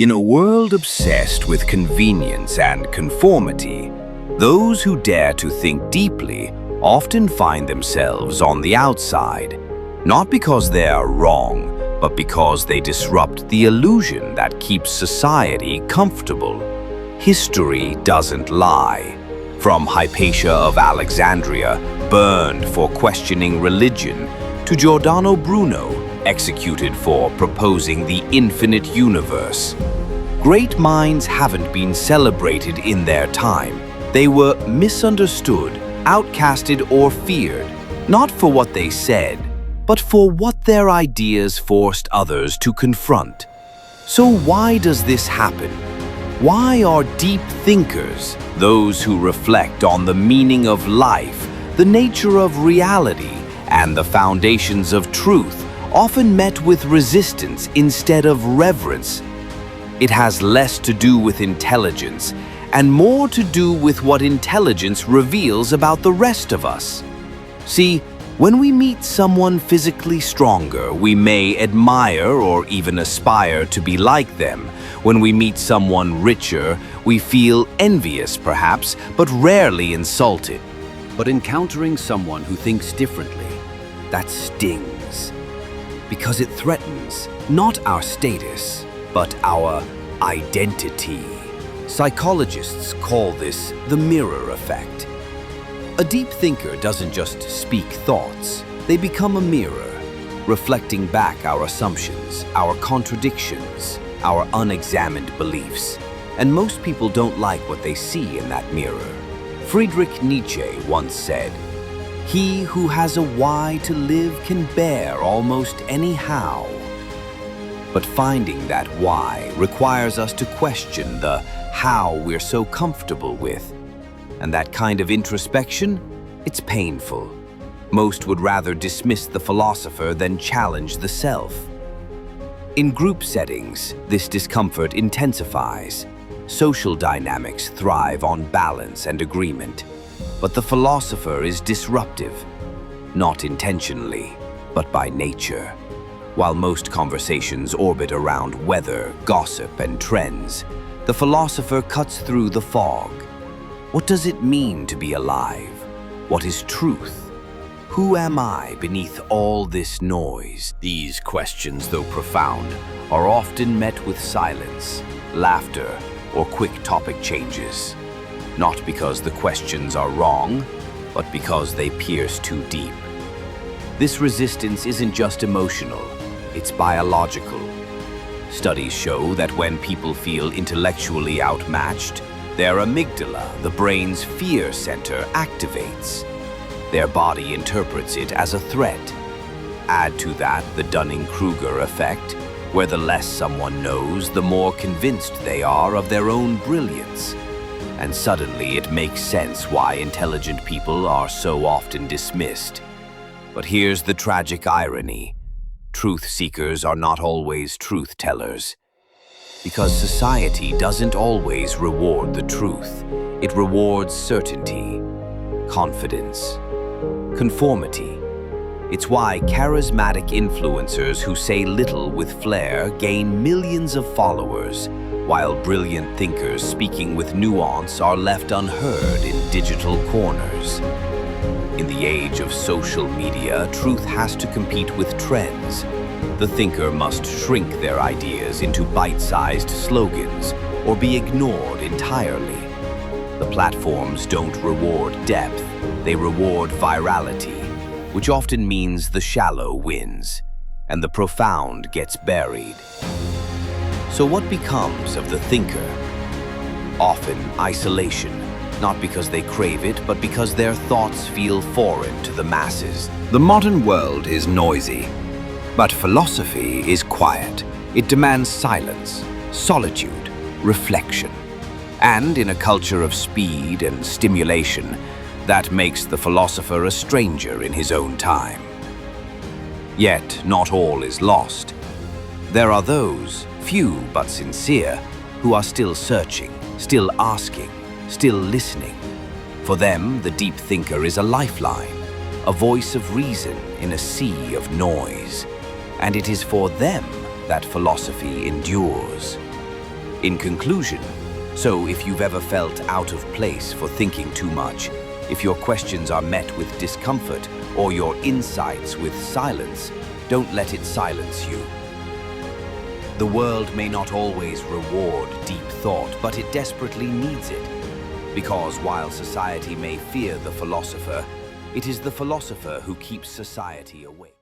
In a world obsessed with convenience and conformity, those who dare to think deeply often find themselves on the outside, not because they are wrong, but because they disrupt the illusion that keeps society comfortable. History doesn't lie. From Hypatia of Alexandria, burned for questioning religion, to Giordano Bruno, executed for proposing the infinite universe. Great minds haven't been celebrated in their time. They were misunderstood, outcasted, or feared, not for what they said, but for what their ideas forced others to confront. So why does this happen? Why are deep thinkers, those who reflect on the meaning of life, the nature of reality, and the foundations of truth, often met with resistance instead of reverence? It has less to do with intelligence and more to do with what intelligence reveals about the rest of us. See, when we meet someone physically stronger, we may admire or even aspire to be like them. When we meet someone richer, we feel envious perhaps, but rarely insulted. But encountering someone who thinks differently, that stings. Because it threatens not our status, but our identity. Psychologists call this the mirror effect. A deep thinker doesn't just speak thoughts, they become a mirror, reflecting back our assumptions, our contradictions, our unexamined beliefs. And most people don't like what they see in that mirror. Friedrich Nietzsche once said, "He who has a why to live can bear almost any how." But finding that why requires us to question the how we're so comfortable with. And that kind of introspection, it's painful. Most would rather dismiss the philosopher than challenge the self. In group settings, this discomfort intensifies. Social dynamics thrive on balance and agreement. But the philosopher is disruptive, not intentionally, but by nature. While most conversations orbit around weather, gossip, and trends, the philosopher cuts through the fog. What does it mean to be alive? What is truth? Who am I beneath all this noise? These questions, though profound, are often met with silence, laughter, or quick topic changes. Not because the questions are wrong, but because they pierce too deep. This resistance isn't just emotional, it's biological. Studies show that when people feel intellectually outmatched, their amygdala, the brain's fear center, activates. Their body interprets it as a threat. Add to that the Dunning-Kruger effect, where the less someone knows, the more convinced they are of their own brilliance. And suddenly it makes sense why intelligent people are so often dismissed. But here's the tragic irony. Truth seekers are not always truth tellers. Because society doesn't always reward the truth. It rewards certainty, confidence, conformity. It's why charismatic influencers who say little with flair gain millions of followers, while brilliant thinkers speaking with nuance are left unheard in digital corners. In the age of social media, truth has to compete with trends. The thinker must shrink their ideas into bite-sized slogans or be ignored entirely. The platforms don't reward depth, they reward virality, which often means the shallow wins and the profound gets buried. So what becomes of the thinker? Often isolation, not because they crave it, but because their thoughts feel foreign to the masses. The modern world is noisy, but philosophy is quiet. It demands silence, solitude, reflection. And in a culture of speed and stimulation, that makes the philosopher a stranger in his own time. Yet, not all is lost. There are those, few but sincere, who are still searching, still asking, still listening. For them, the deep thinker is a lifeline, a voice of reason in a sea of noise. And it is for them that philosophy endures. In conclusion, so if you've ever felt out of place for thinking too much, if your questions are met with discomfort or your insights with silence, don't let it silence you. The world may not always reward deep thought, but it desperately needs it. Because while society may fear the philosopher, it is the philosopher who keeps society awake.